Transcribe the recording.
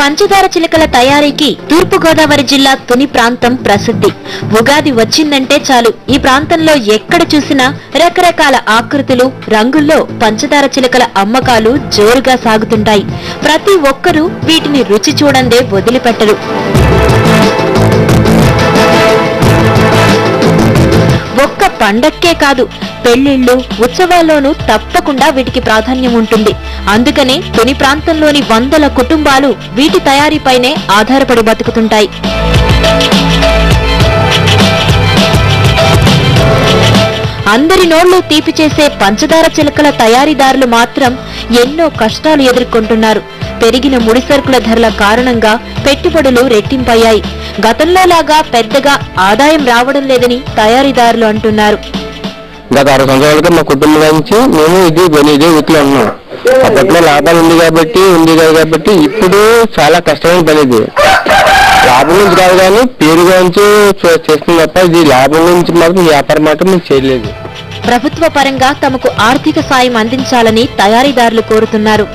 పంచదార చిలకల తయారీకి తూర్పుగోదావరి జిల్లా తుని ప్రాంతం ప్రసిద్ధి. ఉగాది వచ్చిందంటే చాలు ఈ ప్రాంతంలో ఎక్కడ చూసినా రకరకాల ఆకృతులు, రంగుల్లో పంచదార చిలకల అమ్మకాలు జోరుగా సాగుతుంటాయి. ప్రతి ఒక్కరూ వీటిని రుచి చూడందే వదిలిపెట్టరు. ఒక్క పండక్కే కాదు, పెళ్లిళ్లు, ఉత్సవాల్లోనూ తప్పకుండా వీటికి ప్రాధాన్యం ఉంటుంది. అందుకనే తుని ప్రాంతంలోని వందల కుటుంబాలు వీటి తయారీపైనే ఆధారపడి బతుకుతుంటాయి. అందరి నోళ్లు తీపి చేసే పంచదార చిలకల తయారీదారులు మాత్రం ఎన్నో కష్టాలు ఎదుర్కొంటున్నారు. పెరిగిన ముడిసరుకుల ధరల కారణంగా పెట్టుబడులు రెట్టింపయ్యాయి. గతంలో లాగా పెద్దగా ఆదాయం రావడం లేదని తయారీదారులు అంటున్నారు. గత 6 సంవత్సరాలుగా మా కుటుంబం నుంచి మేము ఇదే వృత్తిలో ఉన్నాం. అప్పట్లో లాభాలు ఉంది కాబట్టి ఇప్పుడు చాలా కష్టమైన పని. ఇది లాభం నుంచి కాదు కానీ పేరు గురించి చేస్తుంది తప్ప ఇది లాభం నుంచి మాత్రం వ్యాపారం మాత్రం మేము చేయలేదు. ప్రభుత్వ పరంగా తమకు ఆర్థిక సాయం అందించాలని తయారీదారులు కోరుతున్నారు.